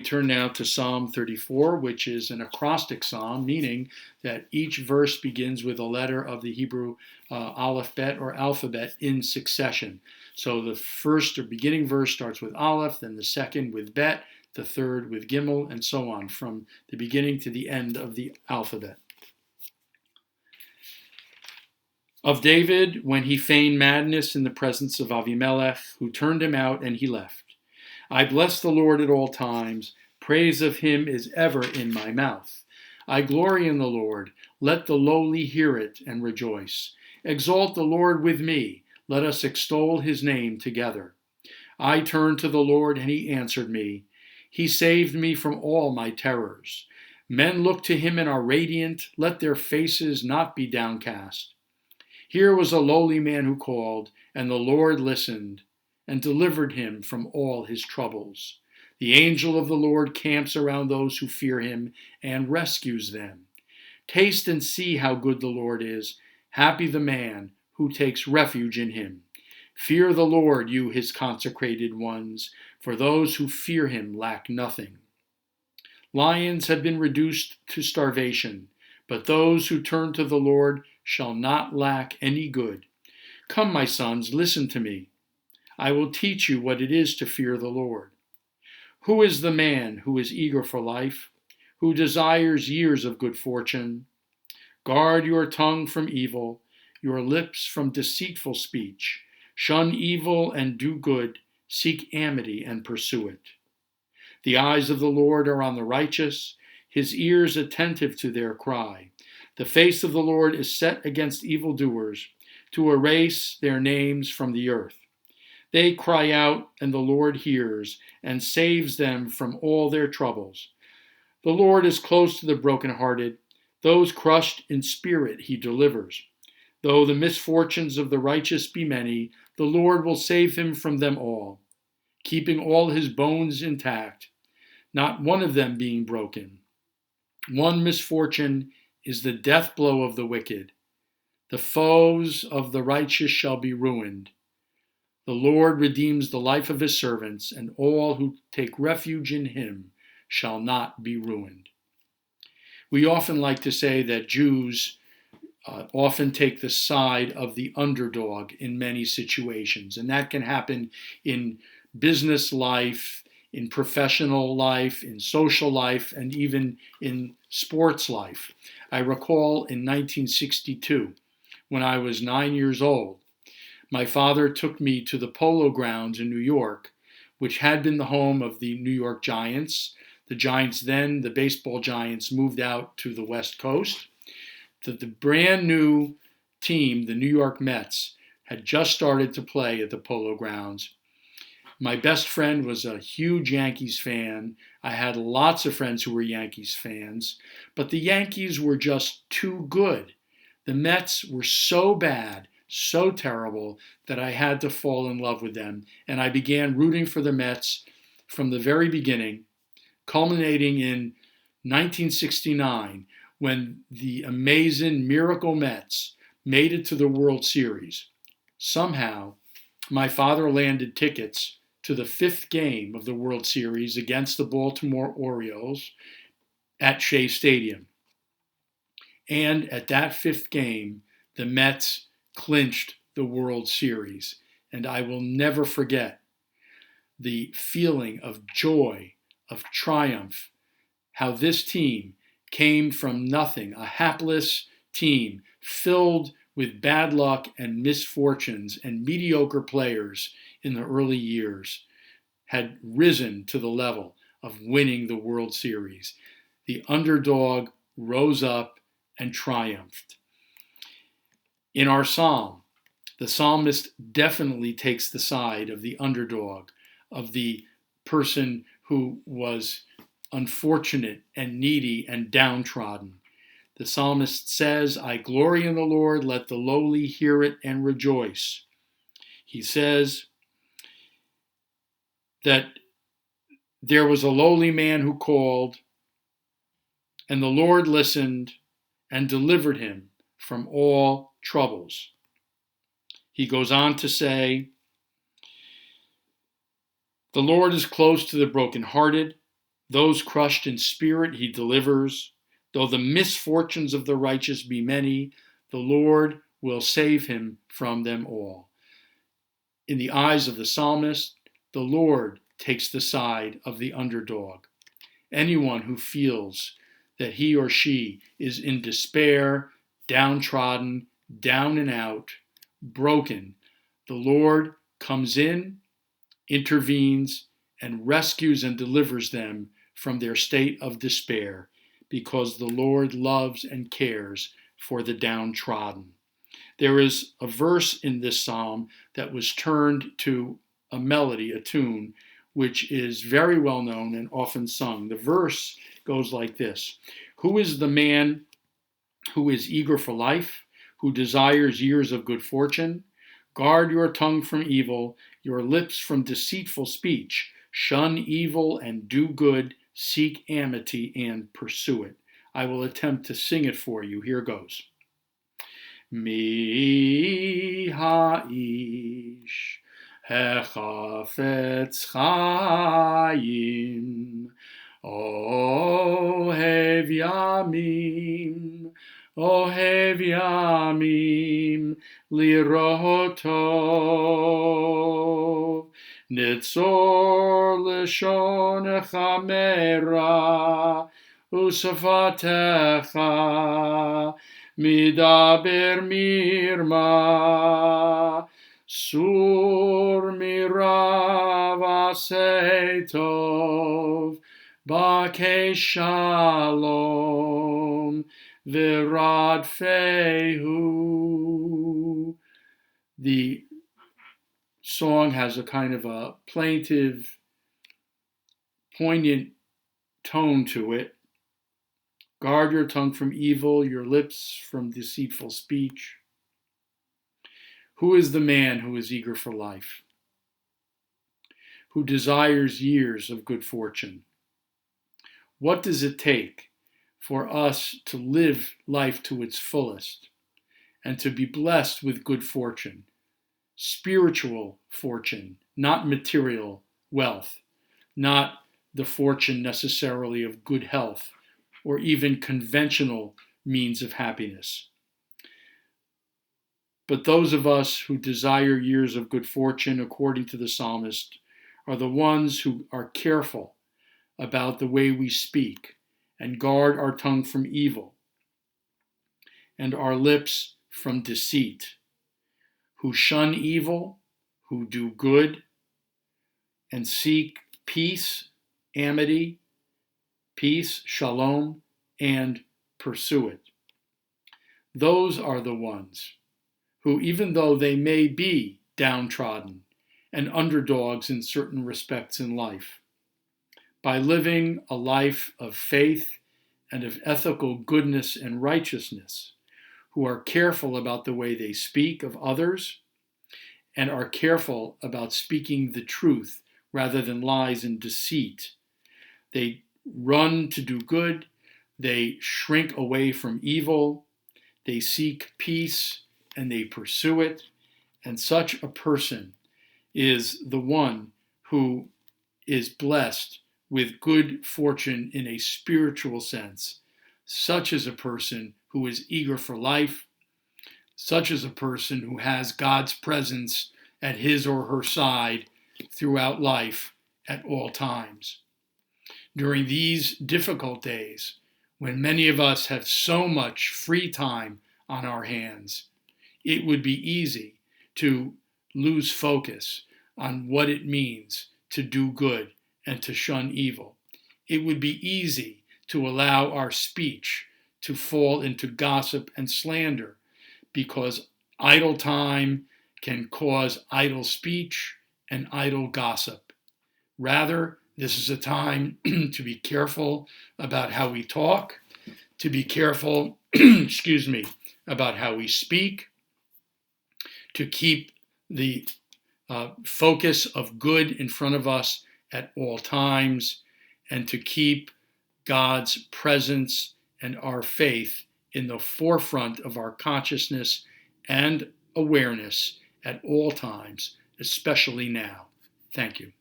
Turn now to Psalm 34, which is an acrostic psalm, meaning that each verse begins with a letter of the Hebrew alphabet or alphabet in succession. So the first or beginning verse starts with Aleph, then the second with Bet, the third with Gimel, and so on, from the beginning to the end of the alphabet. Of David, when he feigned madness in the presence of Avimelech, who turned him out and he left. I bless the Lord at all times. Praise of him is ever in my mouth. I glory in the Lord. Let the lowly hear it and rejoice. Exalt the Lord with me. Let us extol his name together. I turned to the Lord and he answered me. He saved me from all my terrors. Men look to him and are radiant. Let their faces not be downcast. Here was a lowly man who called, and the Lord listened and delivered him from all his troubles. The angel of the Lord camps around those who fear him and rescues them. Taste and see how good the Lord is. Happy the man who takes refuge in him. Fear the Lord, you his consecrated ones, for those who fear him lack nothing. Lions have been reduced to starvation, but those who turn to the Lord shall not lack any good. Come, my sons, listen to me. I will teach you what it is to fear the Lord. Who is the man who is eager for life, who desires years of good fortune? Guard your tongue from evil, your lips from deceitful speech. Shun evil and do good, seek amity and pursue it. The eyes of the Lord are on the righteous, his ears attentive to their cry. The face of the Lord is set against evildoers, to erase their names from the earth. They cry out, and the Lord hears, and saves them from all their troubles. The Lord is close to the brokenhearted. Those crushed in spirit he delivers. Though the misfortunes of the righteous be many, the Lord will save him from them all, keeping all his bones intact, not one of them being broken. One misfortune is the death blow of the wicked. The foes of the righteous shall be ruined. The Lord redeems the life of his servants, and all who take refuge in him shall not be ruined. We often like to say that Jews often take the side of the underdog in many situations, and that can happen in business life, in professional life, in social life, and even in sports life. I recall in 1962, when I was 9 years old, my father took me to the Polo Grounds in New York, which had been the home of the New York Giants. The Giants then, the baseball Giants, moved out to the West Coast. The brand new team, the New York Mets, had just started to play at the Polo Grounds. My best friend was a huge Yankees fan. I had lots of friends who were Yankees fans, but the Yankees were just too good. The Mets were so bad, so terrible, that I had to fall in love with them, and I began rooting for the Mets from the very beginning, culminating in 1969, when the amazing Miracle Mets made it to the World Series. Somehow, my father landed tickets to the 5th game of the World Series against the Baltimore Orioles at Shea Stadium. And at that 5th game, the Mets clinched the World Series. And I will never forget the feeling of joy, of triumph, how this team came from nothing, a hapless team filled with bad luck and misfortunes and mediocre players in the early years, had risen to the level of winning the World Series. The underdog rose up and triumphed. In our psalm, the psalmist definitely takes the side of the underdog, of the person who was unfortunate and needy and downtrodden. The psalmist says, I glory in the Lord, let the lowly hear it and rejoice. He says that there was a lowly man who called, and the Lord listened and delivered him from all troubles. He goes on to say, the Lord is close to the brokenhearted. Those crushed in spirit he delivers. Though the misfortunes of the righteous be many, the Lord will save him from them all. In the eyes of the psalmist, the Lord takes the side of the underdog. Anyone who feels that he or she is in despair, downtrodden, down and out, broken, the Lord comes in, intervenes, and rescues and delivers them from their state of despair, because the Lord loves and cares for the downtrodden. There is a verse in this psalm that was turned to a melody, a tune, which is very well known and often sung. The verse goes like this: Who is the man who is eager for life, who desires years of good fortune? Guard your tongue from evil, your lips from deceitful speech. Shun evil and do good, seek amity and pursue it. I will attempt to sing it for you. Here goes. Mi ha'ish hechafetz chayim ohev yamim lirotov nitzor lishonecha mera usafatecha midaber mirma sur mirav aseitov bakei shalom v'radfehu. The song has a kind of a plaintive, poignant tone to it. Guard your tongue from evil, your lips from deceitful speech. Who is the man who is eager for life, who desires years of good fortune? What does it take for us to live life to its fullest and to be blessed with good fortune? Spiritual fortune, not material wealth, not the fortune necessarily of good health, or even conventional means of happiness. But those of us who desire years of good fortune, according to the psalmist, are the ones who are careful about the way we speak and guard our tongue from evil and our lips from deceit, who shun evil, who do good, and seek peace, amity, peace, shalom, and pursue it. Those are the ones who, even though they may be downtrodden and underdogs in certain respects in life, by living a life of faith and of ethical goodness and righteousness, who are careful about the way they speak of others and are careful about speaking the truth rather than lies and deceit. They run to do good, they shrink away from evil, they seek peace, and they pursue it. And such a person is the one who is blessed with good fortune in a spiritual sense. Such is a person who is eager for life. Such is a person who has God's presence at his or her side throughout life at all times. During these difficult days, when many of us have so much free time on our hands, it would be easy to lose focus on what it means to do good and to shun evil. It would be easy to allow our speech to fall into gossip and slander, because idle time can cause idle speech and idle gossip. Rather, this is a time to be careful about how we talk, to be careful, about how we speak, to keep the focus of good in front of us at all times, and to keep God's presence and our faith in the forefront of our consciousness and awareness at all times, especially now. Thank you.